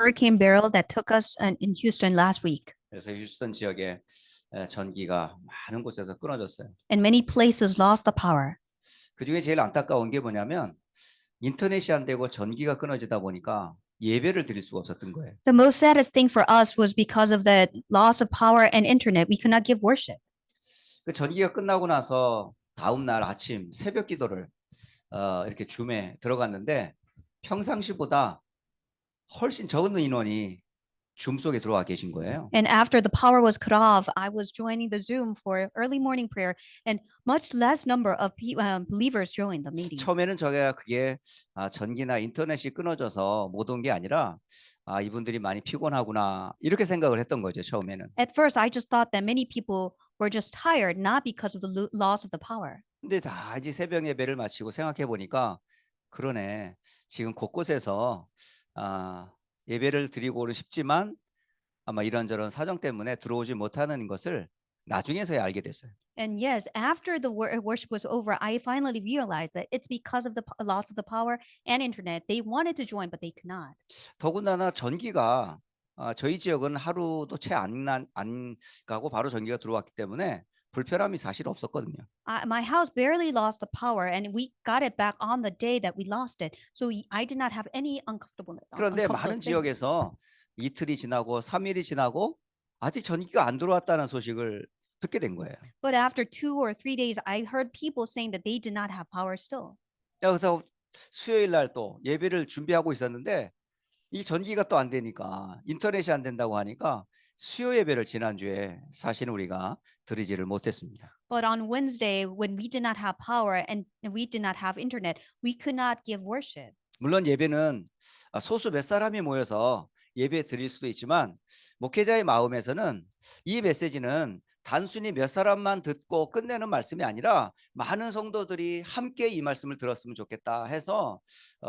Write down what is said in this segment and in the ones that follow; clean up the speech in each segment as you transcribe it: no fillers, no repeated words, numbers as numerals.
Hurricane Beryl that took us in Houston last week. 그래서 휴스턴 지역에 전기가 많은 곳에서 끊어졌어요. And many places lost the power. 그 중에 제일 안타까운 게 뭐냐면 인터넷이 안 되고 전기가 끊어지다 보니까 예배를 드릴 수가 없었던 거예요. The most saddest thing for us was because of the loss of power and internet, we could not give worship. 그 전기가 끝나고 나서 다음 날 아침 새벽 기도를 이렇게 줌에 들어갔는데 평상시보다 훨씬 적은 인원이 줌 속에 들어와 계신 거예요. And after the power was cut off, I was joining the Zoom for early morning prayer, and much less number of believers joined the meeting. 처음에는 제가 그게 전기나 인터넷이 끊어져서 못 온 게 아니라 이분들이 많이 피곤하구나 이렇게 생각을 했던 거죠. 처음에는. At first, I just thought that many people were just tired, not because of the loss of the power. 근데 다 이제 새벽 예배를 마치고 생각해 보니까 그러네. 지금 곳곳에서 예배를 드리고는 싶지만 아마 이런저런 사정 때문에 들어오지 못하는 것을 나중에서야 알게 됐어요. And yes, after the worship was over, I finally realized that it's because of the loss of the power and internet. They wanted to join, but they could not. 더군다나 전기가 저희 지역은 하루도 채 안 가고 바로 전기가 들어왔기 때문에 불편함이 사실 없었거든요. My house barely lost the power, and we got it back on the day that we lost it. So I did not have any uncomfortableness. 그런데 많은 지역에서 이틀이 지나고 3일이 지나고 아직 전기가 안 들어왔다는 소식을 듣게 된 거예요. But after 2 or 3 days, I heard people saying that they did not have power still. 그래서 수요일 날 또 예배를 준비하고 있었는데 이 전기가 또 안 되니까 인터넷이 안 된다고 하니까 수요 예배를 지난주에 사실은 우리가 드리지를 못했습니다. But on Wednesday, when we did not have power and we did not have internet, we could not give worship. 물론 예배는 소수 몇 사람이 모여서 예배 드릴 수도 있지만 목회자의 마음에서는 이 메시지는 단순히 몇 사람만 듣고 끝내는 말씀이 아니라 많은 성도들이 함께 이 말씀을 들었으면 좋겠다 해서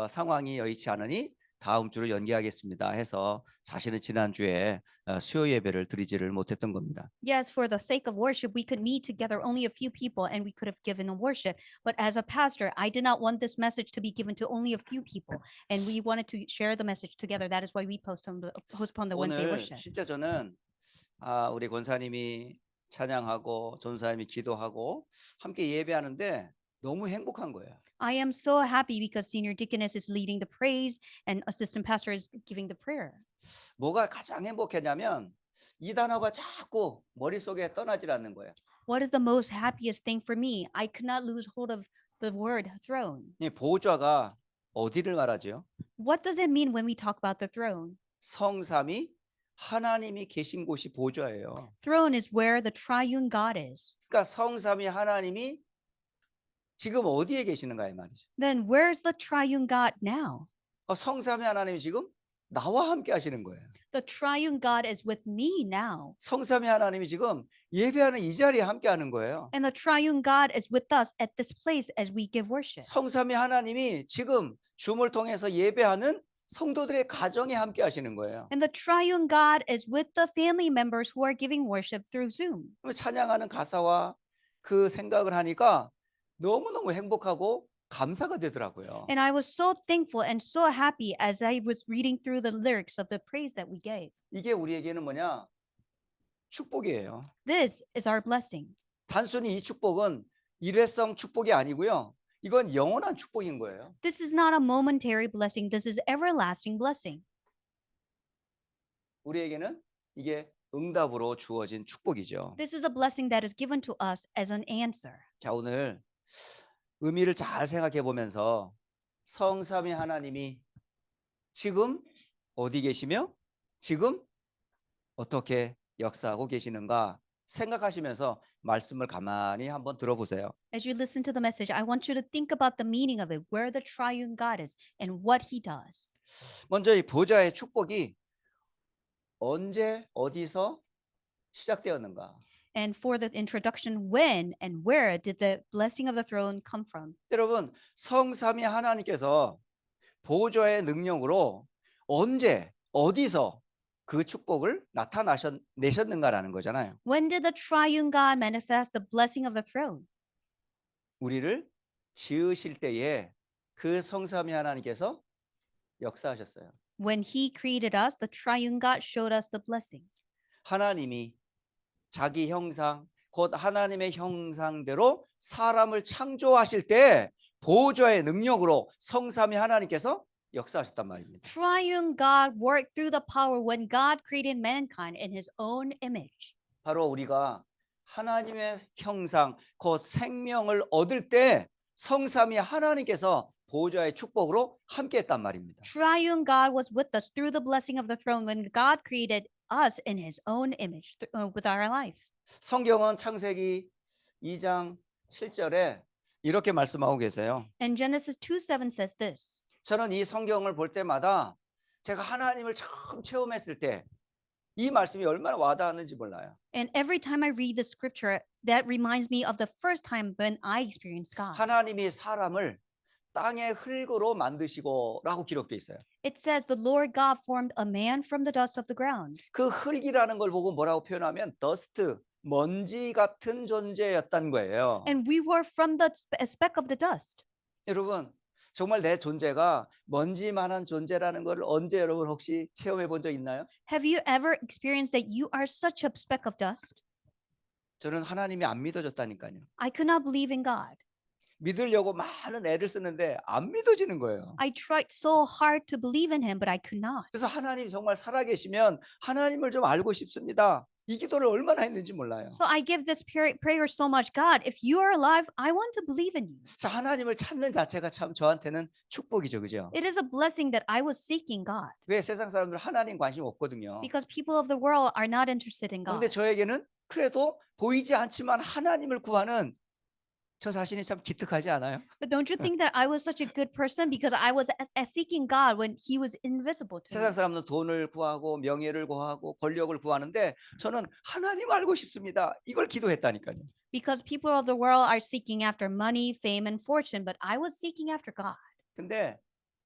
상황이 여의치 않으니 다음 주를 연기하겠습니다 해서 사실은 지난주에 수요 예배를 드리지를 못했던 겁니다. Yes, for the sake of worship, we could meet together only a few people and we could have given a worship. But as a pastor, I did not want this message to be given to only a few people. And we wanted to share the message together. That is why we postponed the Wednesday 오늘 worship. 진짜 저는 우리 권사님이 찬양하고 전사님이 기도하고 함께 예배하는데 너무 행복한 거예요. I am so happy because Senior Deaconess is leading the praise and Assistant Pastor is giving the prayer. 뭐가 가장 행복했냐면 이 단어가 자꾸 머릿속에 떠나질 않는 거예요. What is the most happiest thing for me? I could not lose hold of the word throne. 이 보좌가 어디를 말하죠? What does it mean when we talk about the throne? 성삼위 하나님이 계신 곳이 보좌예요. Throne is where the triune God is. 그러니까 성삼위 하나님이 지금 어디에 계시는가 이 말이죠. Then where's the triune God now? 성삼위 하나님이 지금 나와 함께 하시는 거예요. The triune God is with me now. 성삼위 하나님이 지금 예배하는 이 자리에 함께 하는 거예요. And the triune God is with us at this place as we give worship. 성삼위 하나님이 지금 줌을 통해서 예배하는 성도들의 가정에 함께 하시는 거예요. And the triune God is with the family members who are giving worship through Zoom. 찬양하는 가사와 그 생각을 하니까 너무너무 행복하고 감사가 되더라고요. And I was so thankful and so happy as I was reading through the lyrics of the praise that we gave. 이게 우리에게는 뭐냐? 축복이에요. This is our blessing. 단순히 이 축복은 일회성 축복이 아니고요. 이건 영원한 축복인 거예요. This is not a momentary blessing. This is everlasting blessing. 우리에게는 이게 응답으로 주어진 축복이죠. This is a blessing that is given to us as an answer. 자, 오늘 의미를 잘 생각해 보면서 성삼위 하나님이 지금 어디 계시며 지금 어떻게 역사하고 계시는가 생각하시면서 말씀을 가만히 한번 들어보세요. As you listen to the message, I want you to think about the meaning of it, where the triune God is and what he does. 먼저 이 보좌의 축복이 언제 어디서 시작되었는가? And for the introduction, when and where did the blessing of the throne come from? 여러분, 성삼위 하나님께서 보좌의 능력으로 언제 어디서 그 축복을 나타내셨는가라는 거잖아요. When did the triune God manifest the blessing of the throne? 우리를 지으실 때에 그 성삼위 하나님께서 역사하셨어요. When he created us, the triune God showed us the blessing. 하나님이 자기 형상, 곧 하나님의 형상대로 사람을 창조하실 때 보호자의 능력으로 성삼위 하나님께서 역사하셨단 말입니다. Triune God worked through the power when God created mankind in his own image. 바로 우리가 하나님의 형상, 곧 생명을 얻을 때 성삼위 하나님께서 보호자의 축복으로 함께했단 말입니다. Triune God was with us through the blessing of the throne when God created us in his own image with our life. 성경은 창세기 2장 7절에 이렇게 말씀하고 계세요. And Genesis 2:7 says this. 저는 이 성경을 볼 때마다 제가 하나님을 처음 체험했을 때 이 말씀이 얼마나 와닿았는지 몰라요. And every time I read the scripture, that reminds me of the first time when I experienced God. 하나님이 사람을 땅의 흙으로 만드시고라고 기록돼 있어요. It says the Lord God formed a man from the dust of the ground. 그 흙이라는 걸 보고 뭐라고 표현하면 dust, 먼지 같은 존재였단 거예요. And we were from the speck of the dust. 여러분, 정말 내 존재가 먼지만한 존재라는 걸 언제 여러분 혹시 체험해 본 적 있나요? Have you ever experienced that you are such a speck of dust? 저는 하나님이 안 믿어졌다니까요. I could not believe in God. 믿으려고 많은 애를 쓰는데 안 믿어지는 거예요. I tried so hard to believe in him, but I could not. 그래서 하나님이 정말 살아계시면 하나님을 좀 알고 싶습니다. 이 기도를 얼마나 했는지 몰라요. So I give this prayer so much. God, if you are alive, I want to believe in you. 자, 하나님을 찾는 자체가 참 저한테는 축복이죠, 그죠? It is a blessing that I was seeking God 왜 세상 사람들 하나님 관심 없거든요. because people of the world are not interested in 그런데 God. 저에게는 그래도 보이지 않지만 하나님을 구하는 저 자신이 참 기특하지 않아요? But don't you think that I was such a good person because I was seeking God when he was invisible to 세상 me? 사람들은 돈을 구하고 명예를 구하고 권력을 구하는데 저는 하나님 알고 싶습니다. 이걸 기도했다니까요. Because people of the world are seeking after money, fame, and fortune, but I was seeking after God. 근데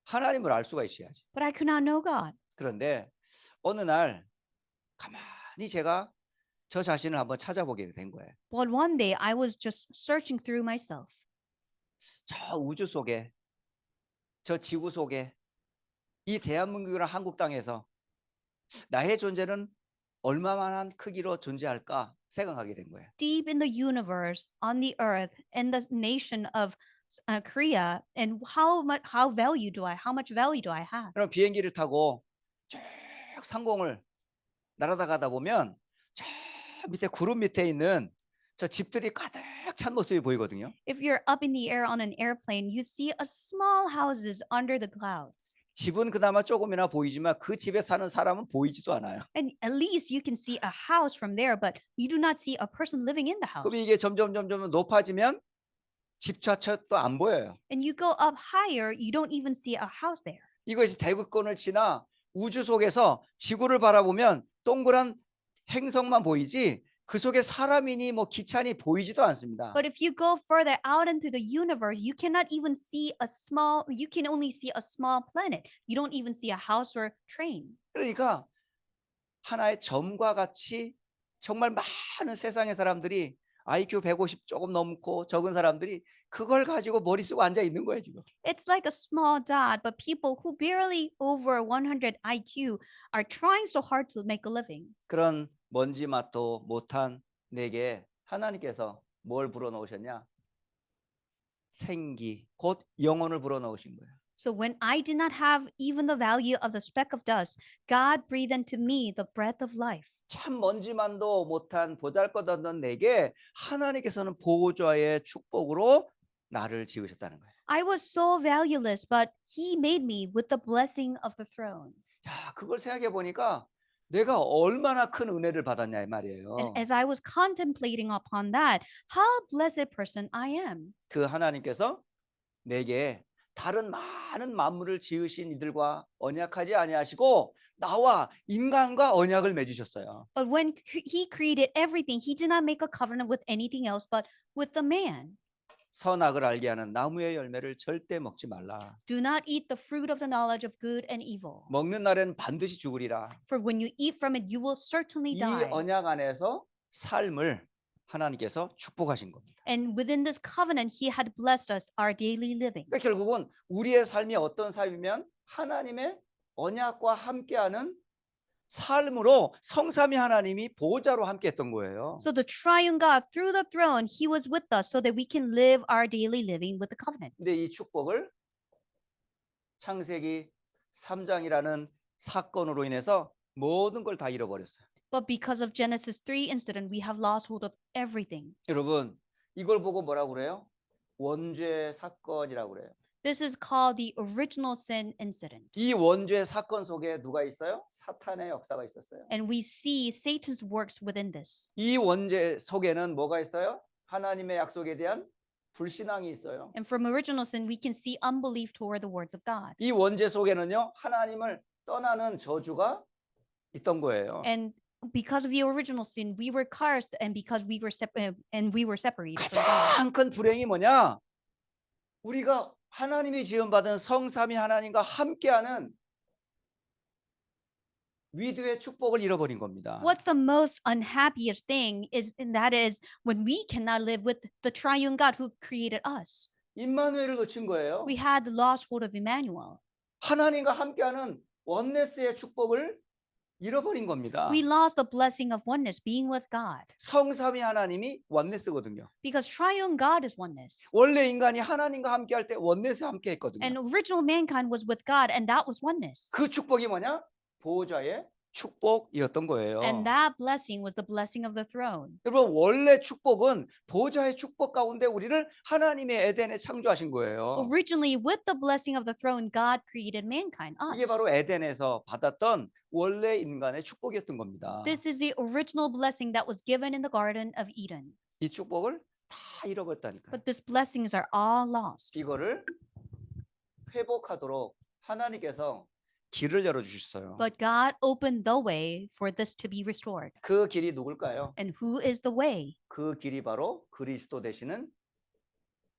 하나님을 알 수가 있어야지. But I could not know God. 그런데 어느 날 가만히 제가 저 자신을 한번 찾아보게 된 거예요. But one day I was just searching through myself. 저 우주 속에, 저 지구 속에, 이 대한민국이나 한국 땅에서 나의 존재는 얼마만한 크기로 존재할까 생각하게 된 거예요. Deep in the universe, on the earth, in the nation of Korea, and how much value do I have? 그럼 비행기를 타고 쭉 상공을 날아가다 보면 저 밑에 구름 밑에 있는 저 집들이 가득 찬 모습이 보이거든요. If you're up in the air on an airplane, you see a small houses under the clouds. 집은 그나마 조금이나 보이지만 그 집에 사는 사람은 보이지도 않아요. And at least you can see a house from there, but you do not see a person living in the house. 그럼 이게 점점 높아지면 집 자체도 안 보여요. And you go up higher, you don't even see a house there. 이것이 대극권을 지나 우주 속에서 지구를 바라보면 동그란 행성만 보이지 그 속에 사람이니 뭐 기차니 보이지도 않습니다. But if you go further out into the universe, you cannot even see you can only see a small planet. You don't even see a house or train. 그러니까 하나의 점과 같이 정말 많은 세상의 사람들이 IQ 150 조금 넘고 적은 사람들이 그걸 가지고 머리 쓰고 앉아 있는 거예요, 지금. It's like a small dot, but people who barely over 100 IQ are trying so hard to make a living. 그런 먼지 맛도 못한 내게 하나님께서 뭘 불어넣으셨냐? 생기, 곧 영혼을 불어넣으신 거예요. So when I did not have even the value of the speck of dust, God breathed into me the breath of life. 참 먼지만도 못한 보잘것없는 내게 하나님께서는 보호자의 축복으로 나를 지으셨다는 거예요. I was so valueless, but he made me with the blessing of the throne. 야, 그걸 생각해 보니까 내가 얼마나 큰 은혜를 받았냐 이 말이에요. And as I was contemplating upon that, how blessed person I am. 그 하나님께서 내게 다른 많은 만물을 지으신 이들과 언약하지 아니하시고 나와 인간과 언약을 맺으셨어요. But when he created everything, he did not make a covenant with anything else but with the man. 선악을 알게 하는 나무의 열매를 절대 먹지 말라. Do not eat the fruit of the knowledge of good and evil. 먹는 날에는 반드시 죽으리라. For when you eat from it, you will certainly 이 die. 언약 안에서 삶을 하나님께서 축복하신 겁니다. And within this covenant, he had blessed us our daily living. 그러니까 결국은 우리의 삶이 어떤 삶이면 하나님의 언약과 함께하는 삶으로 성삼위 하나님이 보호자로 함께했던 거예요. So the triune God, through the throne, he was with us so that we can live our daily living with the covenant. 근데 이 축복을 창세기 3장이라는 사건으로 인해서 모든 걸 다 잃어버렸어요. But because of Genesis 3 incident, we have lost hold of everything. 여러분, 이걸 보고 뭐라고 그래요? 원죄 사건이라고 그래요. This is called the original sin incident. 이 원죄 사건 속에 누가 있어요? 사탄의 역사가 있었어요. And we see Satan's works within this. 이 원죄 속에는 뭐가 있어요? 하나님의 약속에 대한 불신앙이 있어요. And from original sin, we can see unbelief toward the words of God. 이 원죄 속에는요, 하나님을 떠나는 저주가 있던 거예요. And because of the original sin, we were cursed, and because we were separated from God. 가장 큰 불행이 뭐냐? 우리가 하나님이 지음받은 성삼위 하나님과 함께하는 위대의 축복을 잃어버린 겁니다. What's the most unhappiest thing is when we cannot live with the triune God who created us. 임마누엘을 놓친 거예요. We had lost hold of Emmanuel. 하나님과 함께하는 원네스의 축복을 잃어버린 겁니다. We lost the blessing of oneness, being with God. 성삼위 하나님이 원네스거든요. Because triune God is oneness. 원래 인간이 하나님과 함께할 때 원네스 함께 했거든요. And original mankind was with God, and that was oneness. 그 축복이 뭐냐? 보호자의 축복이었던 거예요. And that blessing was the blessing of the throne. 여러분, 원래 축복은 보호자의 축복 가운데 우리를 하나님의 에덴에 창조하신 거예요. Originally, with the blessing of the throne, God created mankind, us. 이게 바로 에덴에서 받았던 원래 인간의 축복이었던 겁니다. This is the original blessing that was given in the Garden of Eden. 이 축복을 다 잃어버렸다니까요. But these blessings are all lost. 이거를 회복하도록 하나님께서 길을 열어주셨어요. But God opened the way for this to be restored. 그 길이 누굴까요? And who is the way? 그 길이 바로 그리스도 되시는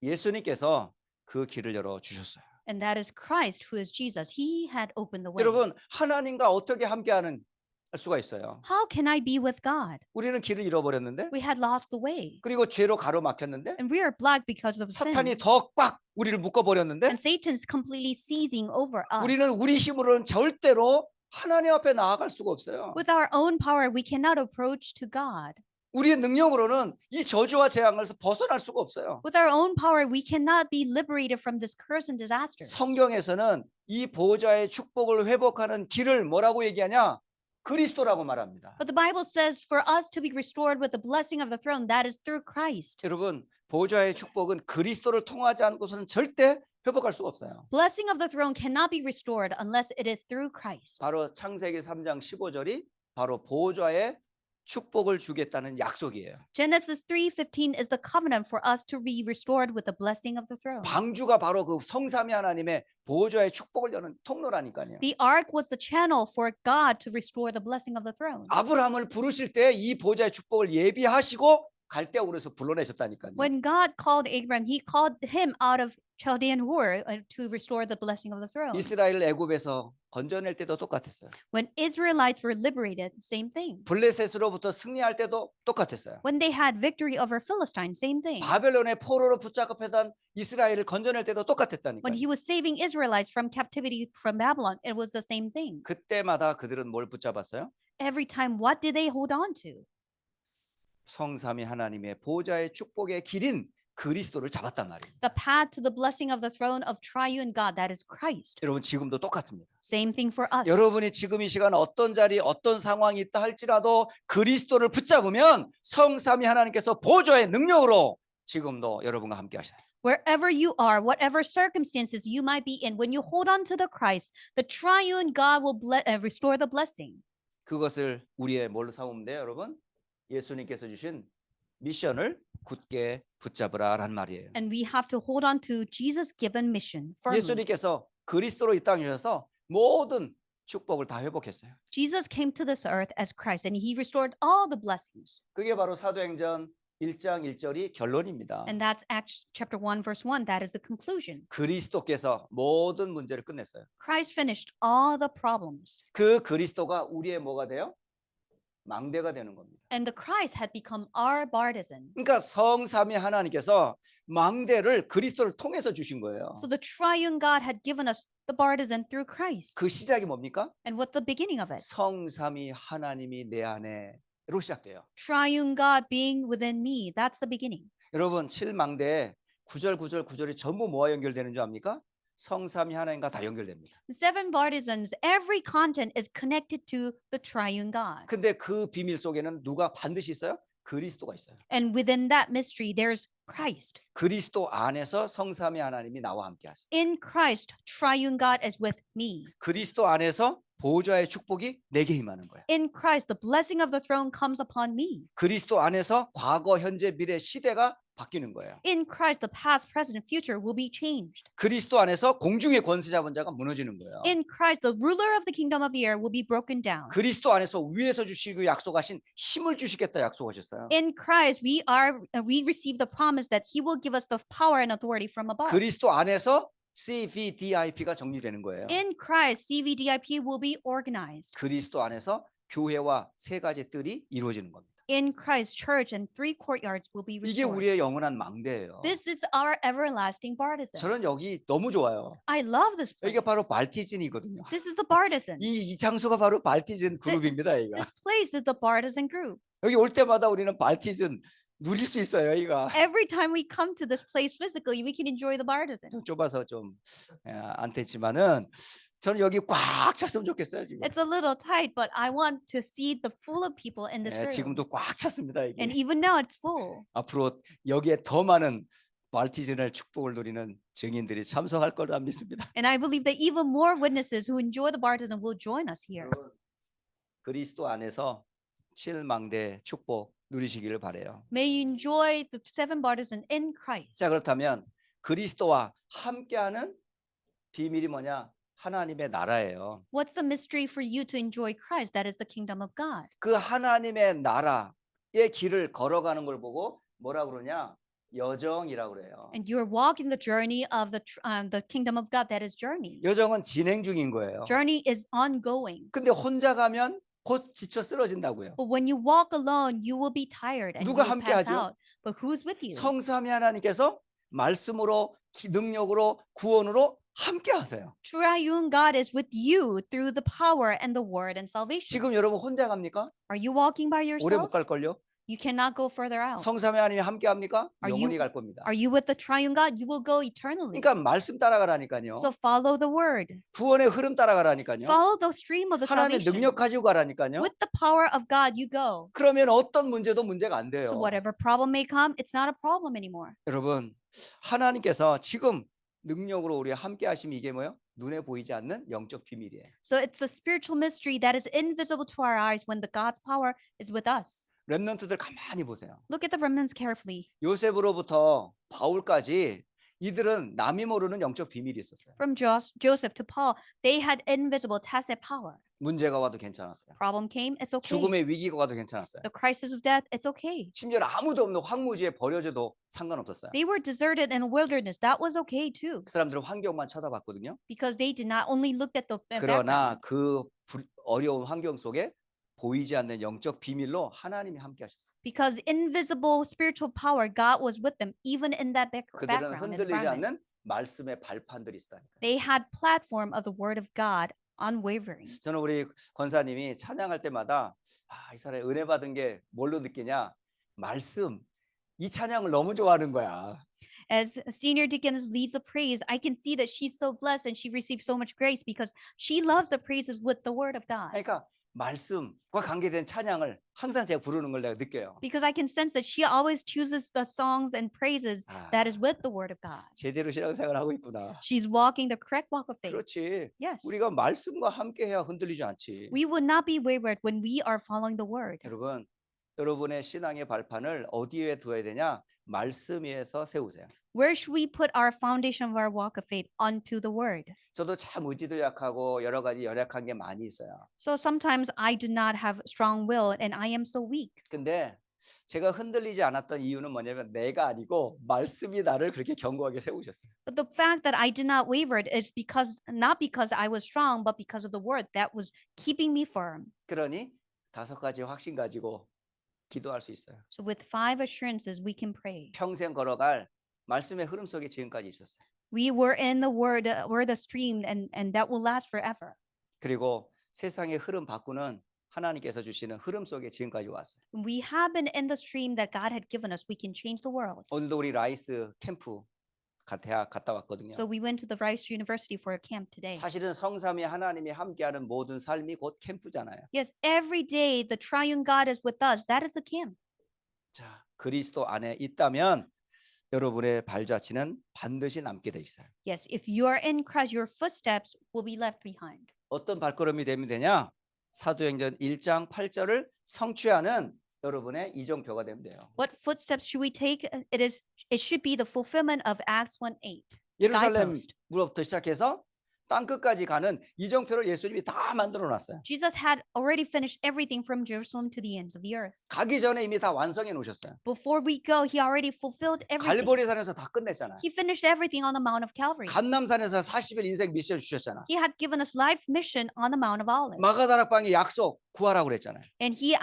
예수님께서 그 길을 열어주셨어요. And that is Christ, who is Jesus. He had opened the way. 여러분, 하나님과 어떻게 함께하는 할 수가 있어요? How can I be with God? 우리는 길을 잃어버렸는데, We had lost the way. 그리고 죄로 가로막혔는데, And we are blocked because of sin. 사탄이 더 꽉 우리를 묶어버렸는데, And Satan's completely seizing over us. 우리는 우리 힘으로는 절대로 하나님 앞에 나아갈 수가 없어요. With our own power, we cannot approach to God. 우리의 능력으로는 이 저주와 재앙에서 벗어날 수가 없어요. With our own power, we cannot be liberated from this curse and disaster. 성경에서는 이 보호자의 축복을 회복하는 길을 뭐라고 얘기하냐? 그리스도라고 말합니다. But the Bible says for us to be restored with the blessing of the throne, that is through Christ. 여러분, 보호자의 축복은 그리스도를 통하지 않고서는 절대 회복할 수가 없어요. Blessing of the throne cannot be restored unless it is through Christ. 바로 창세기 3장 15절이 바로 보호자의 축복을 주겠다는 약속이에요. Genesis 3:15 is the covenant for us to be restored with the blessing of the throne. 방주가 바로 그 성삼위 하나님의 보호자의 축복을 여는 통로라니까요. The ark was the channel for God to restore the blessing of the throne. 아브라함을 부르실 때 이 보호자의 축복을 예비하시고 갈대아우르에서 불러내셨다니까요. When God called Abraham, he called him out of Chaldean Ur to restore the blessing of the throne. 이스라엘 애굽에서 건져낼 때도 똑같았어요. When Israelites were liberated, same thing. 블레셋으로부터 승리할 때도 똑같았어요. When they had victory over Philistine, same thing. 바벨론의 포로로 붙잡혔던 이스라엘을 건져낼 때도 When 똑같았다니까요. he was saving Israelites from captivity from Babylon, it was the same thing. 그때마다 그들은 뭘 붙잡았어요? Every time, what did they hold on to? 성삼위 하나님의 보호자의 축복의 길인 그리스도를 잡았단 말이에요. The path to the blessing of the throne of triune God, that is Christ. 여러분, 지금도 똑같습니다. Same thing for us. 여러분이 지금 이 시간 어떤 자리 어떤 상황이 있다 할지라도 그리스도를 붙잡으면 성삼위 하나님께서 보호자의 능력으로 지금도 여러분과 함께 하시다. Wherever you are, whatever circumstances you might be in, when you hold on to the Christ, the triune God will restore the blessing. 그것을 우리의 뭘로 삼으면 돼요, 여러분? 예수님께서 주신 미션을 굳게 붙잡으라란 말이에요. And we have to hold on to Jesus' given mission firmly. 예수님께서 그리스도로 이 땅에 오셔서 모든 축복을 다 회복했어요. Jesus came to this earth as Christ, and he restored all the blessings. 그게 바로 사도행전 1장 1절이 결론입니다. And that's Acts chapter 1, verse 1. That is the conclusion. 그리스도께서 모든 문제를 끝냈어요. Christ finished all the problems. 그 그리스도가 우리의 뭐가 돼요? 망대가 되는 겁니다. And the Christ had become our partisan. 그러니까 성삼위 하나님께서 망대를 그리스도를 통해서 주신 거예요. So the triune God had given us the partisan through Christ. 그 시작이 뭡니까? And what's the beginning of it? 성삼위 하나님이 내 안에로 시작돼요. Triune God being within me. That's the beginning. 여러분 7망대에 구절이 전부 뭐와 연결되는 줄 압니까? 성삼위 하나님과 다 연결됩니다. The seven partisans, every content is connected to the triune God. 근데 그 비밀 속에는 누가 반드시 있어요? 그리스도가 있어요. And within that mystery, there's Christ. 그리스도 안에서 성삼위 하나님이 나와 함께 하세요. In Christ, triune God is with me. 그리스도 안에서 보좌의 축복이 내게 임하는 거예요. In Christ, the blessing of the throne comes upon me. 그리스도 안에서 과거, 현재, 미래 시대가 바뀌는 거예요. In Christ, the past, present, and future will be changed. 그리스도 안에서 공중의 권세 잡은 자가 무너지는 거예요. In Christ, the ruler of the kingdom of the air will be broken down. 그리스도 안에서 위에서 주시고 약속하신 힘을 주시겠다 약속하셨어요. In Christ, we receive the promise that He will give us the power and authority from above. 그리스도 안에서 CVDIP가 정리되는 거예요. In Christ, CVDIP will be organized. 그리스도 안에서 교회와 세 가지 뜰이 이루어지는 겁니다. In Christ, church and 3 courtyards will be 이게 restored. 우리의 영원한 망대예요. This is our everlasting partisan. 저는 여기 너무 좋아요. I love this place. 여기가 바로 발티즌이거든요. This is the partisan. 이 장소가 바로 발티즌 그룹입니다. 여기가. This place is the partisan group. 여기 올 때마다 우리는 발티즌 누릴 수 있어요. 여기가 Every time we come to this place physically, we can enjoy the partisan. 좀 좁아서 좀 안 됐지만은 저는 여기 꽉 찼으면 좋겠어요. 지금. It's a little tight, but I want to see the full of people in this room. 지금도 꽉 찼습니다. 이게. And even now, it's full. 앞으로 여기에 더 많은 발티즌의 축복을 누리는 증인들이 참석할 거라 믿습니다. And I believe that even more witnesses who enjoy the partisan will join us here. 그리스도 안에서 7망대 축복 누리시기를 바래요. May you enjoy the 7 partisan in Christ. 자, 그렇다면 그리스도와 함께하는 비밀이 뭐냐? 하나님의 나라예요. What's the mystery for you to enjoy Christ? That is the kingdom of God. 그 하나님의 나라의 길을 걸어가는 걸 보고 뭐라 그러냐? 여정이라고 그래요. And you're walking the journey of the kingdom of God. That is journey. 여정은 진행 중인 거예요. Journey is ongoing. 근데 혼자 가면 곧 지쳐 쓰러진다고요. But when you walk alone, you will be tired and you 누가 will 함께 pass 하죠? out. But who's with you? 성삼위 하나님께서 말씀으로 능력으로 구원으로 함께 하세요. Triune God is with you through the power and the word and salvation. 지금 여러분 혼자 갑니까? Are you walking by 오래 yourself? 못 갈 걸요. You cannot go further out. 성삼위 하나님이 함께 합니까? Are 영원히 you- 갈 겁니다. Are you with the triune God? You will go eternally. 그러니까 말씀 따라가라니까요. So follow the word. 구원의 흐름 따라가라니까요. Follow the stream of the 하나님의 salvation. 능력 가지고 가라니까요. With the power of God, you go. 그러면 어떤 문제도 문제가 안 돼요. So whatever problem may come, it's not a problem anymore. 여러분, 하나님께서 지금 능력으로 우리와 함께 하심이 이게 뭐예요? 눈에 보이지 않는 영적 비밀이에요. So it's the spiritual mystery that is invisible to our eyes when the God's power is with us. 렘넌트들 가만히 보세요. Look at the remnants carefully. 요셉으로부터 바울까지 이들은 남이 모르는 영적 비밀이 있었어요. From Joseph to Paul, they had invisible tacit power. 문제가 와도 괜찮았어요. Problem came, it's okay. 죽음의 위기가 와도 괜찮았어요. The crisis of death, it's okay. 심지어 아무도 없는 황무지에 버려져도 상관없었어요. They were deserted in the wilderness. That was okay too. 그 사람들은 환경만 쳐다봤거든요. Because they did not only look at the 그러나 background. 그 어려운 환경 속에 보이지 않는 영적 비밀로 하나님이 함께 하셨어요. Because invisible spiritual power, God was with them, even in that 그들은 background 흔들리지 environment. 않는 말씀의 발판들이 있다니까요. They had platform of the word of God, unwavering. 저는 우리 권사님이 찬양할 때마다 이 사람이 은혜 받은 게 뭘로 느끼냐? 말씀. 이 찬양을 너무 좋아하는 거야. As senior deaconess leads the praise, I can see that she's so blessed and she received so much grace because she loves the praises with the word of God. 그러니까 말씀과 관계된 찬양을 항상 제가 부르는 걸 내가 느껴요. Because I can sense that she always chooses the songs and praises that is with the word of God. 제대로 신앙생활 하고 있구나. She's walking the correct walk of faith. 그렇지. Yes. 우리가 말씀과 함께해야 흔들리지 않지. We would not be wayward when we are following the word. 여러분, 여러분의 신앙의 발판을 어디에 두어야 되냐? 말씀 위에서 세우세요. Where should we put our foundation of our walk of faith? Onto the word. 저도 참 의지도 약하고 여러 가지 연약한 게 많이 있어요. So sometimes I do not have strong will and I am so weak. 근데 제가 흔들리지 않았던 이유는 뭐냐면 내가 아니고 말씀이 나를 그렇게 견고하게 세우셨어요. But the fact that I did not waver is because not because I was strong, but because of the word that was keeping me firm. 그러니 5가지 확신 가지고 기도할 수 있어요. So with 5 assurances, we can pray. 평생 걸어갈 말씀의 흐름 속에 지금까지 있었어요. We were in the word, we're the stream, and that will last forever. 그리고 세상의 흐름 바꾸는 하나님께서 주시는 흐름 속에 지금까지 왔어요. We have been in the stream that God had given us. We can change the world. 오늘도 우리 라이스 캠프 대학 갔다 왔거든요. So we went to the Rice University for a camp today. 사실은 성삼위 하나님이 함께하는 모든 삶이 곧 캠프잖아요. Yes, every day the triune God is with us. That is the camp. 자, 그리스도 안에 있다면 여러분의 발자취는 반드시 남게 돼 있어요. Yes, if you are in Christ, your footsteps will be left behind. 어떤 발걸음이 되면 되냐? 사도행전 1장 8절을 성취하는 여러분의 이정표가 되면 돼요. What footsteps should we take? It should be the fulfillment of Acts 1:8. 예루살렘 Guidepost. 무렵부터 시작해서 땅 끝까지 가는 이정표를 예수님이 다 만들어 놨어요. Jesus had already finished everything from Jerusalem to the ends of the earth. 가기 전에 이미 다 완성해 놓으셨어요. Before we go, he already fulfilled everything. 갈보리산에서 다 끝냈잖아요. He finished everything on the Mount of Calvary. 감남산에서 40일 인생 미션 주셨잖아. He had given us life mission on the Mount of Olives. 마가다락방의 약속 구하라고 그랬잖아요. And he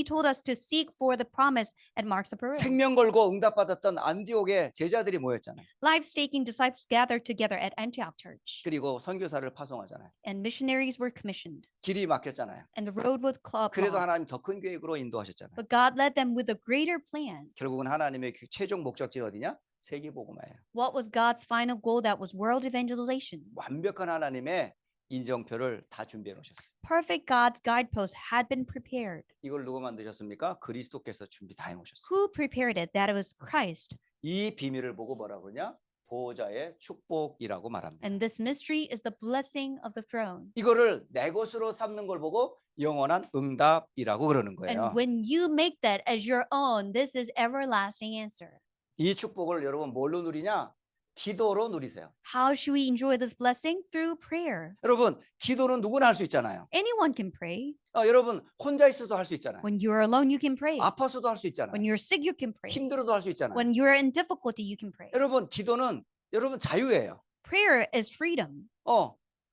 told us to seek for the promise at Mark's Upper Room. 생명 걸고 응답받았던 안디옥의 제자들이 모였잖아요. Life-staking disciples gathered together at Antioch Church. 그리고 선교사를 파송하잖아요. And missionaries were commissioned. 길이 막혔잖아요. And the road was 그래도 blocked. 하나님 더 큰 계획으로 인도하셨잖아요. But God led them with a greater plan. 결국은 하나님의 최종 목적지는 어디냐? 세계복음화예요. What was God's final goal? That was world evangelization. 완벽한 하나님의 인정표를 다 준비해 놓으셨어요. Perfect God's guideposts had been prepared. 이걸 누가 만드셨습니까? 그리스도께서 준비 다 해놓으셨어요. Who prepared it? That it was Christ. 이 비밀을 보고 뭐라고 그러냐? 보호자의 축복이라고 말합니다. And this mystery is the blessing of the throne. 이거를 내 것으로 삼는 걸 보고 영원한 응답이라고 그러는 거예요. And when you make that as your own, this is everlasting answer. 이 축복을 여러분 뭘로 누리냐? 기도로 누리세요. How should we enjoy this blessing? Through prayer. 여러분, 기도는 누구나 할 수 있잖아요. Anyone can pray. 여러분, 혼자 있어도 할 수 있잖아요. When you're alone, you can pray. 아파서도 할 수 있잖아요. When you're sick, you can pray. 힘들어도 할 수 있잖아요. When you're in difficulty, you can pray. 여러분, 기도는 여러분 자유예요. Prayer is freedom.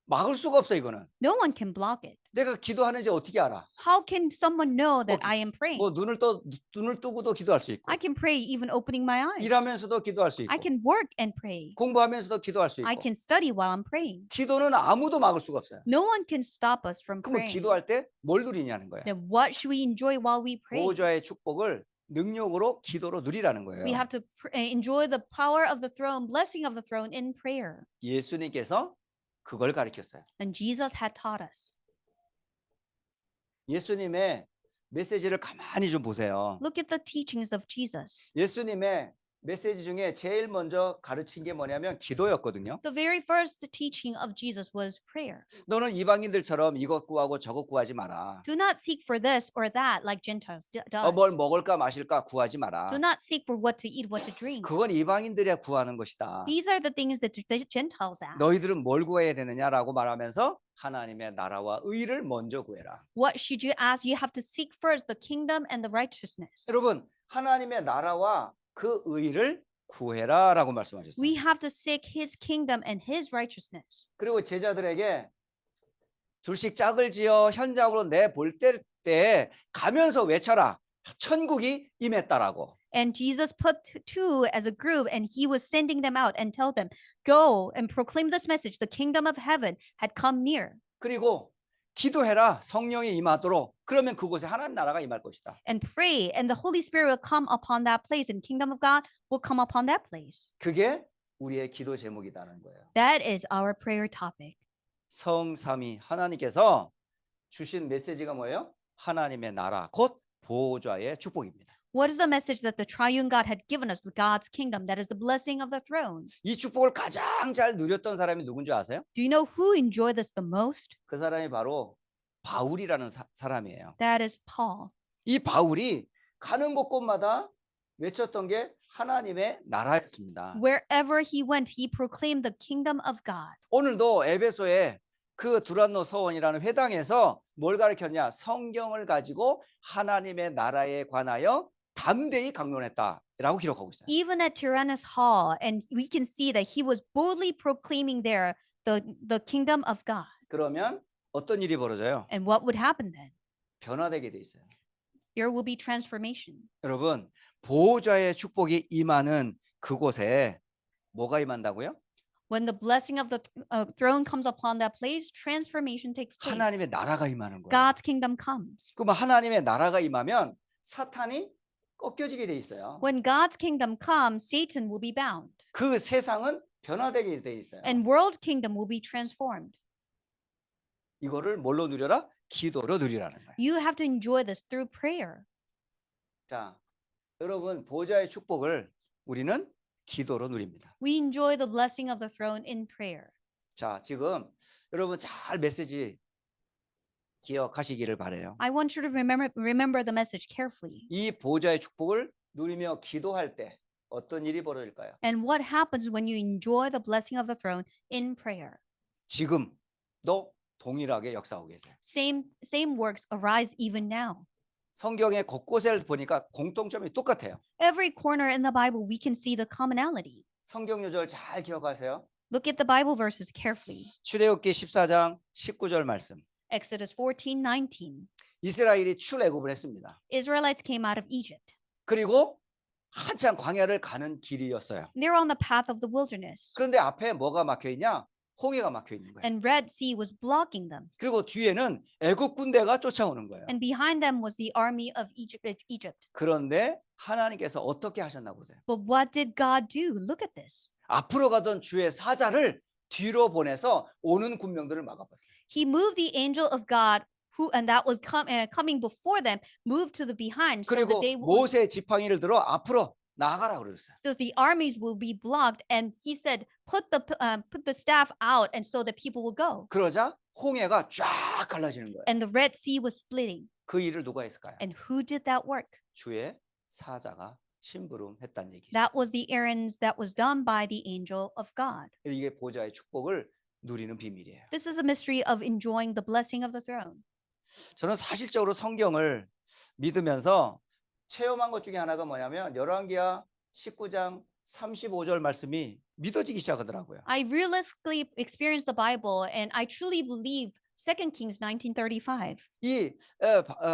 막을 수가 없어 이거는. No one can block it. 내가 기도하는지 어떻게 알아? How can someone know that I am praying? 뭐 눈을 뜨고도 기도할 수 있고, I can pray even opening my eyes. 일하면서도 기도할 수 있고, I can work and pray. 공부하면서도 기도할 수 I 있고. can study while I'm praying. 기도는 아무도 막을 수가 없어요. No one can stop us from 그럼 praying. 기도할 때 뭘 누리냐는 거예요. Then what should we enjoy while we pray? 보호자의 축복을 능력으로 기도로 누리라는 거예요. We have to enjoy the power of the throne, blessing of the throne in prayer. 예수님께서 그걸 가르쳤어요. And Jesus had taught us. 예수님의 메시지를 가만히 좀 보세요. Look at the teachings of Jesus. 예수님의 메시지 중에 제일 먼저 가르친 게 뭐냐면 기도였거든요. The very first teaching of Jesus was prayer. 너는 이방인들처럼 이것 구하고 저것 구하지 마라. Do not seek for this or that like Gentiles does. 뭘 먹을까 마실까 구하지 마라. Do not seek for what to eat, what to drink. 그건 이방인들이 구하는 것이다. These are the things that the Gentiles ask. 너희들은 뭘 구해야 되느냐라고 말하면서 하나님의 나라와 의를 먼저 구해라. What should you ask? You have to seek first the kingdom and the righteousness. 여러분, 하나님의 나라와 그 의를 구해라라고 말씀하셨어요. We have to seek his kingdom and his righteousness. 그리고 제자들에게 둘씩 짝을 지어 현장으로 내볼 때 가면서 외쳐라. 천국이 임했다라고. And Jesus put two as a group and he was sending them out and tell them, go and proclaim this message. The kingdom of heaven had come near. 그리고 기도해라. 성령이 임하도록. 그러면 그곳에 하나님 나라가 임할 것이다. And pray and the Holy Spirit will come upon that place and kingdom of God will come upon that place. 그게 우리의 기도 제목이라는 거예요. That is our prayer topic. 성삼위 하나님께서 주신 메시지가 뭐예요? 하나님의 나라 곧 보호자의 축복입니다. What is the message that the triune God had given us, God's kingdom? That is the blessing of the throne. 이 축복을 가장 잘 누렸던 사람이 누군지 아세요? Do you know who enjoyed this the most? 그 사람이 바로 바울이라는 사람이에요. That is Paul. 이 바울이 가는 곳곳마다 외쳤던 게 하나님의 나라였습니다. Wherever he went, he proclaimed the kingdom of God. 오늘도 에베소에 그 두란노 서원이라는 회당에서 뭘 가르쳤냐? 성경을 가지고 하나님의 나라에 관하여 담대히 강론했다라고 기록하고 있어요. Even at Tyrannus Hall, and we can see that he was boldly proclaiming there the kingdom of God. 그러면 어떤 일이 벌어져요? And what would happen then? 변화되게 돼 있어요. There will be transformation. 여러분, 보호자의 축복이 임하는 그곳에 뭐가 임한다고요? When the blessing of the throne comes upon that place, transformation takes place. 하나님의 나라가 임하는 거예요. God's kingdom comes. 그럼 하나님의 나라가 임하면 사탄이 꺾여지게 돼 있어요. When God's kingdom comes, Satan will be bound, 그 세상은 변화되게 돼 있어요. and world kingdom will be transformed. 이거를 뭘로 누려라? 기도로 누리라는 거예요. You have to enjoy this through prayer. 자, 여러분 보호자의 축복을 우리는 기도로 누립니다. We enjoy the blessing of the throne in prayer. 자, 지금 여러분 잘 메시지 기억하시기를 바래요. I want you to remember the message carefully. 이 보호자의 축복을 누리며 기도할 때 어떤 일이 벌어질까요? And what happens when you enjoy the blessing of the throne in prayer? 지금도 동일하게 역사하고 계세요. Same works arise even now. 성경의 곳곳을 보니까 공통점이 똑같아요. Every corner in the Bible, we can see the commonality. 성경 요절 잘 기억하세요. Look at the Bible verses carefully. 출애굽기 14장 19절 말씀. Exodus 14:19. 이스라엘이 출애굽을 했습니다. Israelites came out of Egypt. 그리고 한참 광야를 가는 길이었어요. They're on the path of the wilderness. 그런데 앞에 뭐가 막혀 있냐? 홍해가 막혀 있는 거예요. And Red Sea was blocking them. 그리고 뒤에는 애굽 군대가 쫓아오는 거예요. And behind them was the army of Egypt. 그런데 하나님께서 어떻게 하셨나 보세요. But what did God do? Look at this. 앞으로 가던 주의 사자를 뒤로 보내서 오는 군병들을 막아봤어요. He moved the angel of God and that was coming before them, moved to the behind so 그리고 that they would, 모세의 지팡이를 들어 앞으로 나가라 그러셨어요. so the armies will be blocked. And he said, put the staff out, and so the people will go. 그러자 홍해가 쫙 갈라지는 거예요. And the Red Sea was splitting. 그 일을 누가 했을까요? And who did that work? 주의 사자가 심부름했다는 얘기죠. That was the errands that was done by the angel of God. 이게 보좌의 축복을 누리는 비밀이에요. This is a mystery of enjoying the blessing of the throne. 저는 사실적으로 성경을 믿으면서 체험한 것 중에 하나가 뭐냐면 열왕기하 19장 35절 말씀이 믿어지기 시작하더라고요. I realistically experienced the Bible, and I truly believe 2 Kings 19:35. 이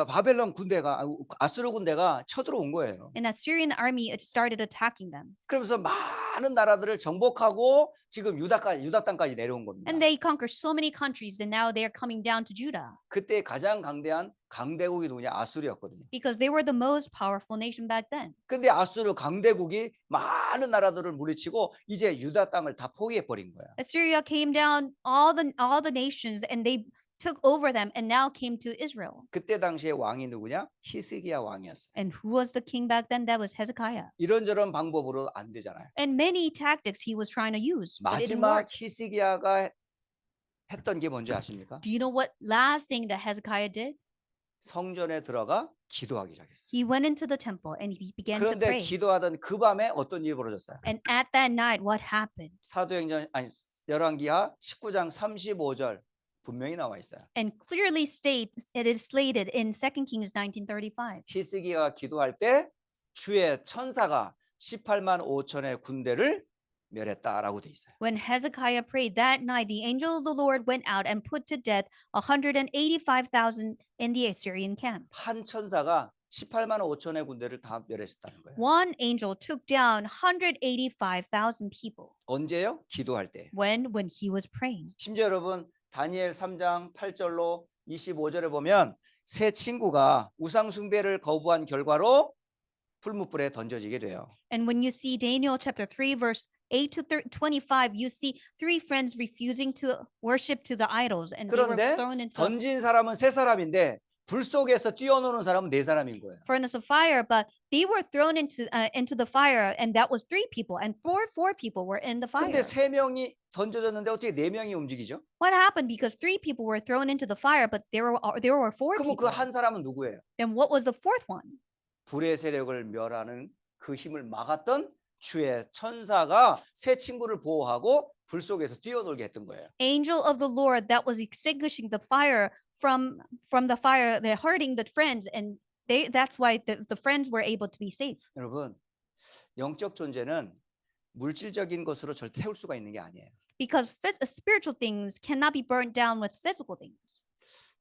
바벨론 군대가 아수르 군대가 쳐들어온 거예요. An Assyrian army started attacking them. 그러면서 많은 나라들을 정복하고 지금 유다 땅까지 내려온 겁니다. And they conquered so many countries, and now they are coming down to Judah 그때 가장 강대한 강대국이 누구냐? 아수르였거든요. because they were the most powerful nation back then. 근데 아수르 강대국이 많은 나라들을 물리치고 이제 유다 땅을 다 포기해 버린 거야. Assyria came down all the nations, and they took over them and now came to Israel. 그때 당시에 왕이 누구냐? 히스기야 왕이었어요. And who was the king back then? That was Hezekiah. 이런저런 방법으로 안 되잖아요. And many tactics he was trying to use, but it didn't work. 마지막 히스기야가 했던 게 뭔지 아십니까? Do you know what last thing that Hezekiah did? 성전에 들어가 기도하기 시작했어요. He went into the temple and he began to 그런데 pray. 기도하던 그 밤에 어떤 일이 벌어졌어요? And at that night, what happened? 열왕기하 19장 35절 분명히 나와 있어요. And clearly states, it is slated in 2 Kings 19:35. 히스기야가 기도할 때 주의 천사가 18만 5천의 군대를 멸했다라고 돼 있어요. When Hezekiah prayed that night, the angel of the Lord went out and put to death 185,000 in the Assyrian camp. 한 천사가 18만 5천의 군대를 다 멸했다는 거예요. One angel took down 185,000 people. 언제요? 기도할 때. When he was praying. 심지어 여러분 다니엘 3장 8절로 25절에 보면 세 친구가 우상 숭배를 거부한 결과로 풀무불에 던져지게 돼요. And when you see Daniel chapter 3 verse 8 to 25, you see three friends refusing to worship to the idols, and they were 그런데 thrown into 던진 사람은 세 사람인데 불 속에서 뛰어노는 사람은 네 사람인 거예요. furnace of fire, but they were thrown into the fire, and that was three people, and four people were in the fire. 근데 세 명이 던져졌는데 어떻게 네 명이 움직이죠? What happened? Because three people were thrown into the fire, but there were four 그럼 그 people. 한 사람은 누구예요? Then what was the fourth one? 불의 세력을 멸하는 그 힘을 막았던 주의 천사가 세 친구를 보호하고 불 속에서 뛰어놀게 했던 거예요. Angel of the Lord that was extinguishing the fire from the fire, they're hurting the friends, and that's why the friends were able to be safe. 여러분, 영적 존재는 물질적인 것으로 절대 태울 수가 있는 게 아니에요. Because spiritual things cannot be burnt down with physical things.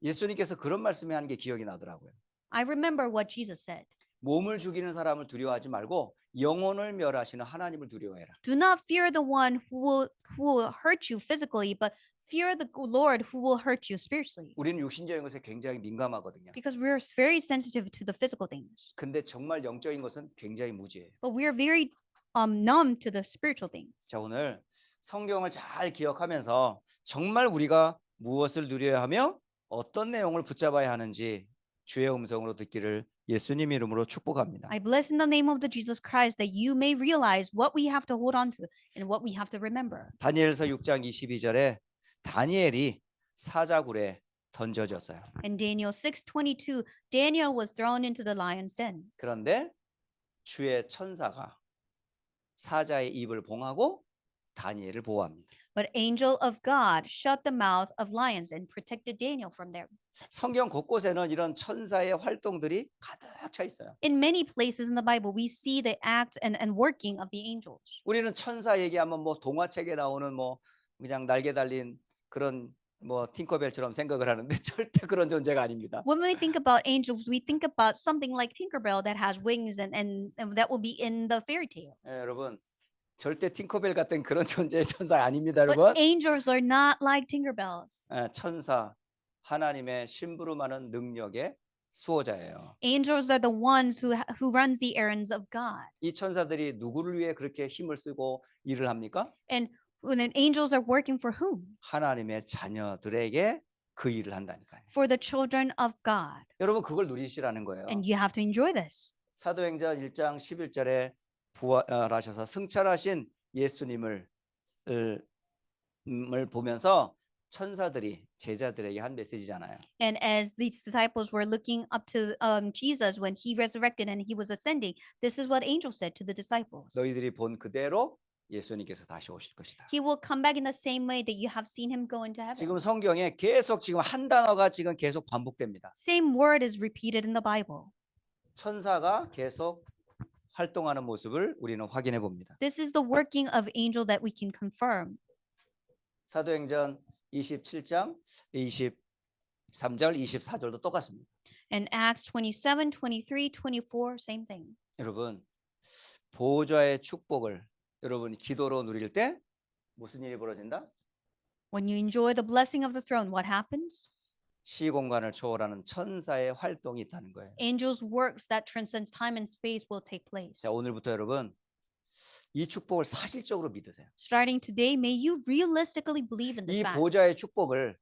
예수님께서 그런 말씀을 한 게 기억이 나더라고요. I remember what Jesus said. 몸을 죽이는 사람을 두려워하지 말고 영혼을 멸하시는 하나님을 두려워해라. Do not fear the one who will hurt you physically, but fear the Lord who will hurt you spiritually. 우리는 육신적인 것에 굉장히 민감하거든요. Because we're very sensitive to the physical things, 근데 정말 영적인 것은 굉장히 무지해요. but we're very numb to the spiritual things. 자, 오늘 성경을 잘 기억하면서 정말 우리가 무엇을 누려야 하며 어떤 내용을 붙잡아야 하는지 주의 음성으로 듣기를 예수님 이름으로 축복합니다. I bless in the name of the Jesus Christ that you may realize what we have to hold on to and what we have to remember. 다니엘서 6장 22절에 다니엘이 사자굴에 던져졌어요. In Daniel 6:22, Daniel was thrown into the lion's den. 그런데 주의 천사가 사자의 입을 봉하고 다니엘을 보호합니다. But angel of God shut the mouth of lions and protected Daniel from them. 성경 곳곳에는 이런 천사의 활동들이 가득 차 있어요. In many places in the Bible, we see the act and working of the angels. 우리는 천사 얘기하면 뭐 동화책에 나오는 뭐 그냥 날개 달린 그런 뭐 팅커벨처럼 생각을 하는데 절대 그런 존재가 아닙니다. When we think about angels, we think about something like Tinkerbell that has wings and that will be in the fairy tales. 여러분 절대 팅커벨 같은 그런 존재의 천사 아닙니다, But 여러분. angels are not like Tinkerbells. 천사 하나님의 심부름하는 능력의 수호자예요. Angels are the ones who runs the errands of God. 이 천사들이 누구를 위해 그렇게 힘을 쓰고 일을 합니까? And when angels are working for whom? 하나님의 자녀들에게 그 일을 한다니까요. For the children of God. 여러분 그걸 누리시라는 거예요. And you have to enjoy this. 사도행전 1장 11절에 부활하셔서 승천하신 예수님을 보면서 천사들이 제자들에게 한 메시지잖아요. And as the disciples were looking up to Jesus when he resurrected and he was ascending, this is what angels said to the disciples. 너희들이 본 그대로 예수님께서 다시 오실 것이다. He will come back in the same way that you have seen him go into heaven. 지금 성경에 계속 지금 한 단어가 지금 계속 반복됩니다. Same word is repeated in the Bible. 천사가 계속 활동하는 모습을 우리는 확인해 봅니다. This is the working of angel that we can confirm. 사도행전 27장 23절 24절도 똑같습니다. And Acts 27, 23, 24, same thing. 여러분 보호자의 축복을 여러분이 기도로 누릴 때 무슨 일이 벌어진다? When you enjoy the blessing of the throne, what happens? 시공간을 초월하는 천사의 활동이 있다는 거예요. Angels' works that transcends time and space will take place. 자, 오늘부터 여러분 이 축복을 사실적으로 믿으세요. Starting today, may you realistically believe in this 이 fact. 보호자의 축복을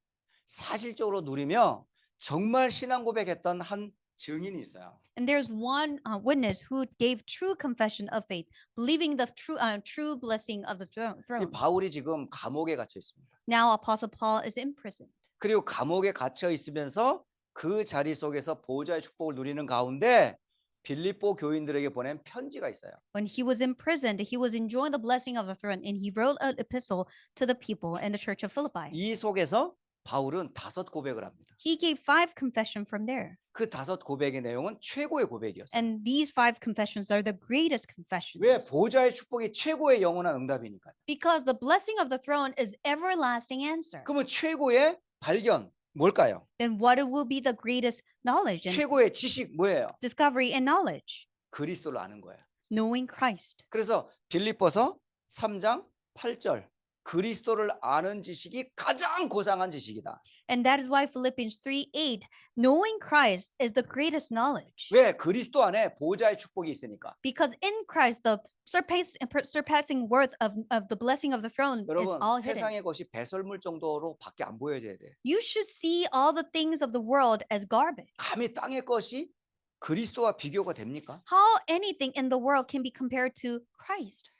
사실적으로 누리며 정말 신앙 고백했던 한 증인이 있어요. And there's one witness who gave true confession of faith, believing the true blessing of the 지금 throne. 바울이 지금 감옥에 갇혀 있습니다. Now Apostle Paul is imprisoned. 그리고 감옥에 갇혀 있으면서 그 자리 속에서 보호자의 축복을 누리는 가운데 빌립보 교인들에게 보낸 편지가 있어요. When he was imprisoned, he was enjoying the blessing of the throne, and he wrote an epistle to the people in the church of Philippi. 이 속에서 바울은 5 고백을 합니다. He gave 5 confessions from there. 그 5 고백의 내용은 최고의 고백이었어요. And these 5 confessions are the greatest confessions. 왜? 보호자의 축복이 최고의 영원한 응답이니까요. Because the blessing of the throne is everlasting answer. 그러면 최고의 발견 뭘까요? Then what will be the greatest knowledge and 최고의 지식 뭐예요? discovery and knowledge? 그리스도를 아는 거예요. Knowing Christ. 그래서 빌립보서 3장 8절 그리스도를 아는 지식이 가장 고상한 지식이다. And that is why Philippians 3:8, knowing Christ is the greatest knowledge. 왜? 그리스도 안에 보호자의 축복이 있으니까. Because in Christ, the surpassing worth of the blessing of the throne is 여러분 all hidden. 세상의 것이 배설물 정도로 밖에 안 보여져야 돼. You should see all the things of the world as garbage. 감히 땅의 것이 그리스도와 비교가 됩니까? How anything in the world can be compared to Christ?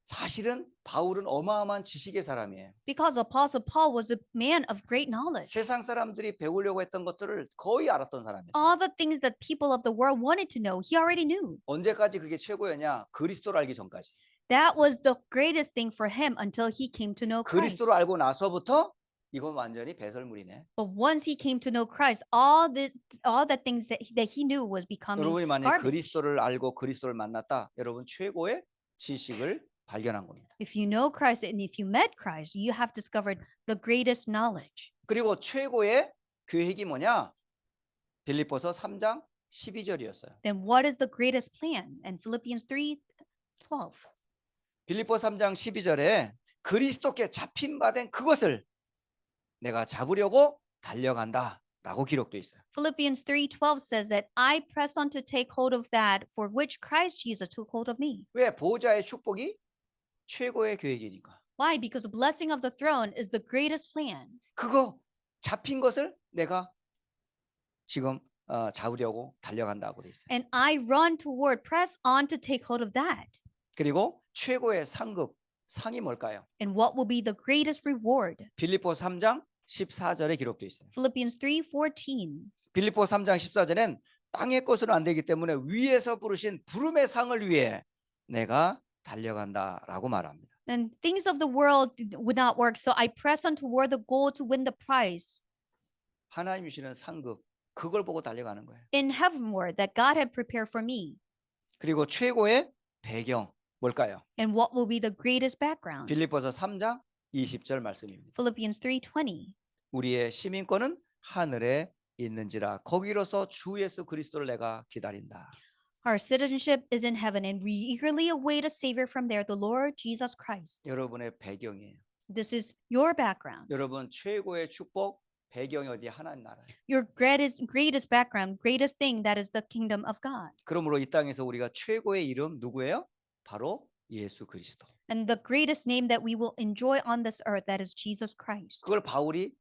사실은 바울은 어마어마한 지식의 사람이에요. Because Apostle Paul was a man of great knowledge. 세상 사람들이 배우려고 했던 것들을 거의 알았던 사람이었어요. All the things that people of the world wanted to know, he already knew. 언제까지 그게 최고였냐? 그리스도를 알기 전까지. That was the greatest thing for him until he came to know Christ. 그리스도를 알고 나서부터 이건 완전히 배설물이네. But once he came to know Christ, all the things that he knew was becoming 여러분이 만약 garbage. 그리스도를 알고 그리스도를 만났다, 여러분 최고의 지식을 발견한 겁니다. If you know Christ and if you met Christ, you have discovered the greatest knowledge. 그리고 최고의 계획이 뭐냐? 빌립보서 3장 12절이었어요. Then what is the greatest plan? And Philippians 3:12. 빌립보 3장 12절에 그리스도께 잡힌 바 된 그것을 내가 잡으려고 달려간다라고 기록되어 있어요. Philippians 3:12 says that I press on to take hold of that for which Christ Jesus took hold of me. 왜? 보호자의 축복이 최고의 계획이니까. Why? Because the blessing of the throne is the greatest plan. 그거 잡힌 것을 내가 지금 잡으려고 달려간다고 돼 있어요. And I run toward, press on to take hold of that. 그리고 최고의 상이 뭘까요? And what will be the greatest reward? 빌립보 3장 14절에 기록되어 있어요. Philippians 3:14. 빌립보 3장 14절엔 땅의 것으로 안 되기 때문에 위에서 부르신 부름의 상을 위해 내가 달려간다라고 말합니다. And things of the world would not work, so I press on toward the goal to win the prize 하나님 주시는 상급 그걸 보고 달려가는 거예요. in heavenward that God had prepared for me. 그리고 최고의 배경 뭘까요? And what will be the greatest background? 빌립보서 3장 20절 말씀입니다. Philippians 3:20. 우리의 시민권은 하늘에 있는지라 거기로서 주 예수 그리스도를 내가 기다린다. Our citizenship is in heaven, and we eagerly await a Savior from there, the Lord Jesus Christ. 여러분의 배경이에요. This is your background. 여러분 최고의 축복 배경이 어디? 하나님 나라예요. Your greatest background, greatest thing, that is the kingdom of God. 그러므로 이 땅에서 우리가 최고의 이름 누구예요? 바로 예수 그리스도. And the greatest name that we will enjoy on this earth, that is Jesus Christ. 그걸 바울이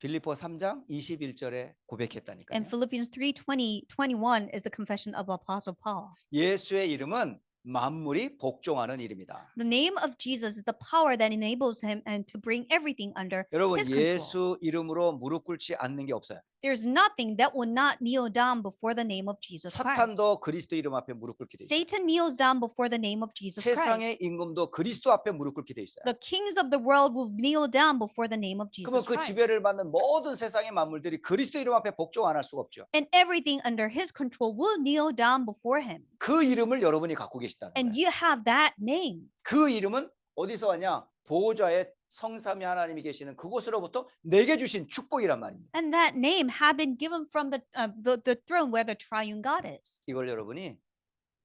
빌립보 3장 21절에 고백했다니까요. And Philippians 3:21 is the confession of Apostle Paul. 예수의 이름은 만물이 복종하는 이름이다. The name of Jesus is the power that enables him and to bring everything under 여러분 his control. 예수 이름으로 무릎 꿇지 않는 게 없어요. There's nothing that will not kneel down before the name of Jesus Christ. 사탄도 그리스도 이름 앞에 무릎 꿇게 돼 있어요. Satan kneels down before the name of Jesus Christ. 세상의 임금도 그리스도 앞에 무릎 꿇게 돼 있어요. The kings of the world will kneel down before the name of Jesus 그러면 그 Christ. 지배를 받는 모든 세상의 만물들이 그리스도 이름 앞에 복종 안 할 수가 없죠. And everything under his control will kneel down before him. 그 이름을 여러분이 갖고 계시다는 And 거예요. you have that name. 그 이름은 어디서 왔냐? 보호자의 성삼위 하나님이 계시는 그곳으로부터 내게 주신 축복이란 말입니다. And that name had been given from the throne where the triune God is. 이걸 여러분이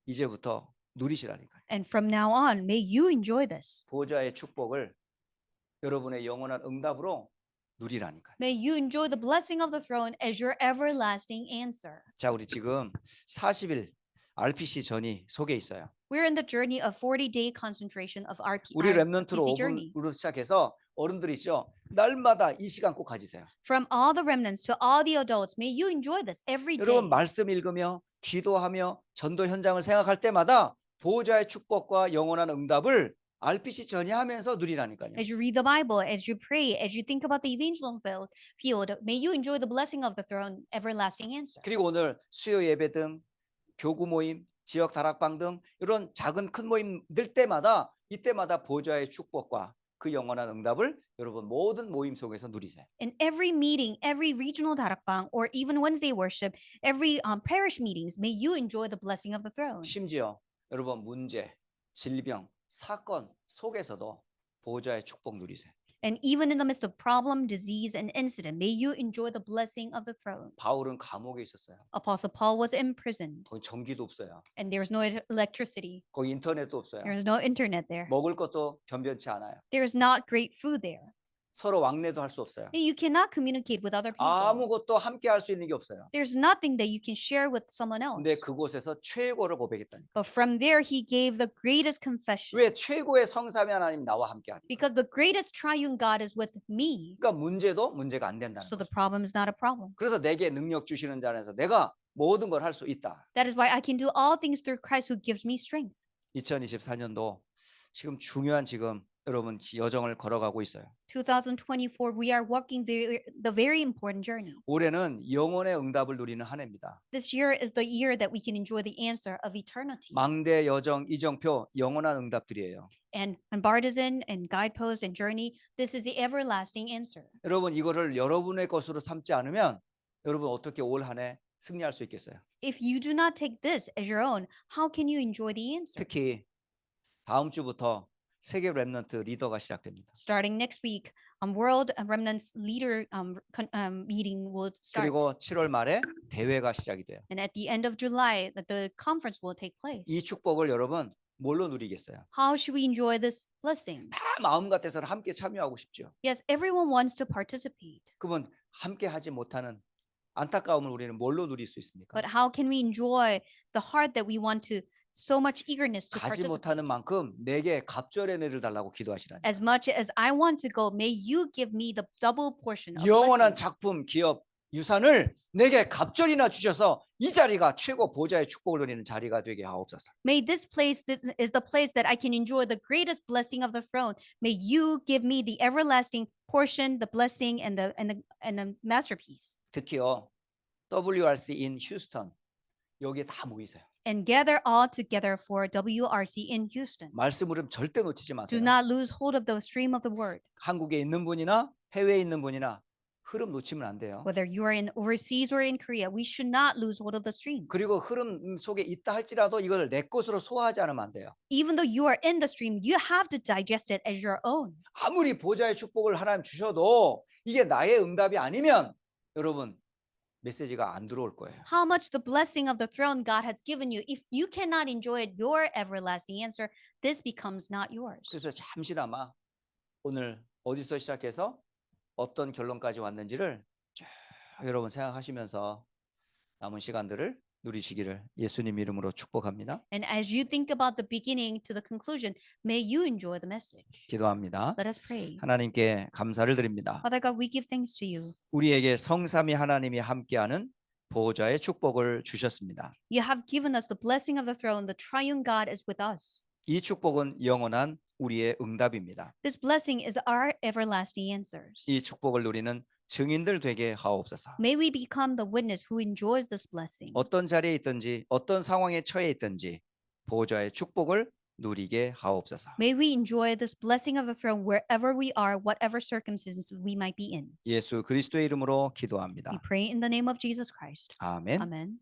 이제부터 누리시라니까요. And from now on, may you enjoy this. 보호자의 축복을 여러분의 영원한 응답으로 누리라니까요. May you enjoy the blessing of the throne as your everlasting answer. 자, 우리 지금 40일 RPC 전이 속에 있어요. We're in the journey of 40-day concentration of 우리 랩런트로 RPC journey. 5분으로 시작해서 어른들이 있죠. 날마다 이 시간 꼭 가지세요. From all the remnants to all the adults, may you enjoy this every day. 여러분 말씀 읽으며 기도하며 전도 현장을 생각할 때마다 보호자의 축복과 영원한 응답을 RPC 전이하면서 누리라니까요. As you read the Bible, as you pray, as you think about the evangelism field, may you enjoy the blessing of the throne, everlasting answer. 그리고 오늘 수요 예배 등 교구 모임, 지역 다락방 등 이런 작은 큰 모임들 때마다 이때마다 보호자의 축복과 그 영원한 응답을 여러분 모든 모임 속에서 누리세요. In every meeting, every regional darakbang, or even Wednesday worship, every parish meetings, may you enjoy the blessing of the throne. 심지어 여러분 문제, 질병, 사건 속에서도 보호자의 축복 누리세요. And even in the midst of problem, disease, and incident, may you enjoy the blessing of the throne. 바울은 감옥에 있었어요. Apostle Paul was in prison, 거기 전기도 없어요. and there was no electricity. 거기 인터넷도 없어요. There was no internet there. 먹을 것도 변변치 않아요. There is not great food there. 서로 왕래도 할 수 없어요. You cannot communicate with other people. 아무것도 함께 할 수 있는 게 없어요. There's nothing that you can share with someone else. 근데 그곳에서 최고를 고백했다니까. But from there, he gave the greatest confession. 왜? 최고의 성삼위 하나님 나와 함께 하니까. Because the greatest triune God is with me. 그러니까 문제도 문제가 안 된다는 So the 거죠. problem is not a problem. 그래서 내게 능력 주시는 자 안에서 내가 모든 걸 할 수 있다. That is why I can do all things through Christ who gives me strength. 2024년도 지금 중요한 지금 여러분 여정을 걸어가고 있어요. 2024, we are walking the very important journey. 올해는 영혼의 응답을 누리는 한 해입니다. This year is the year that we can enjoy the answer of eternity. 망대, 여정, 이정표 영원한 응답들이에요. And Bartisan and Guidepost and Journey, this is the everlasting answer. 여러분 이거를 여러분의 것으로 삼지 않으면 여러분 어떻게 올 한 해 승리할 수 있겠어요? If you do not take this as your own, how can you enjoy the answer? 특히 다음 주부터 세계 렘넌트 리더가 시작됩니다. Starting next week, World Remnants Leader meeting will start. 그리고 7월 말에 대회가 시작이 돼요. And at the end of July, the conference will take place. 이 축복을 여러분 뭘로 누리겠어요? How should we enjoy this blessing? 다 마음 같아서는 함께 참여하고 싶죠. Yes, everyone wants to participate. 그러면 함께 하지 못하는 안타까움을 우리는 뭘로 누릴 수 있습니까? But how can we enjoy the heart that we want to so much eagerness to 가지 participate? 못하는 만큼 내게 갑절의 은혜를 달라고 기도하시라니. As much as I want to go, may you give me the double portion of 영원한 blessing. 작품, 기업, 유산을 내게 갑절이나 주셔서 이 자리가 최고 보좌의 축복을 누리는 자리가 되게 하옵소서. May this place is the place that I can enjoy the greatest blessing of the throne. May you give me the everlasting portion, the blessing, and the masterpiece. 특히요 WRC in 휴스턴 여기에 다 모이세요. And gather all together for WRC in Houston. 말씀 흐름 절대 놓치지 Do 마세요. not lose hold of the stream of the word. 한국에 있는 분이나 해외에 있는 분이나 흐름 놓치면 안 돼요. Whether you are in overseas or in Korea, we should not lose hold of the stream. 그리고 흐름 속에 있다 할지라도 이걸 내 것으로 소화하지 않으면 안 돼요. Even though you are in the stream, you have to digest it as your own. 아무리 보좌의 축복을 하나님 주셔도 이게 나의 응답이 아니면 여러분 메시지가 안 들어올 거예요. How much the blessing of the throne God has given you, if you cannot enjoy it, your everlasting answer, this becomes not yours. 그래서 잠시나마 오늘 어디서 시작해서 어떤 결론까지 왔는지를 쭉 여러분 생각하시면서 남은 시간들을 누리시기를 예수님 이름으로 축복합니다. And as you think about the beginning to the conclusion, may you enjoy the message. 기도합니다. Let us pray. 하나님께 감사를 드립니다. Father God, we give thanks to you. 우리에게 성삼위 하나님이 함께하는 보호자의 축복을 주셨습니다. You have given us the blessing of the throne. The triune God is with us. 이 축복은 영원한 우리의 응답입니다. This blessing is our everlasting answers. 이 축복을 누리는 증인들 되게 하옵소서. May we become the witness who enjoys this blessing. 어떤 자리에 있든지 어떤 상황에 처해 있든지 보호자의 축복을 누리게 하옵소서. May we enjoy this blessing of the throne wherever we are, whatever circumstances we might be in. 예수 그리스도의 이름으로 기도합니다. We pray in the name of Jesus Christ. 아멘. Amen.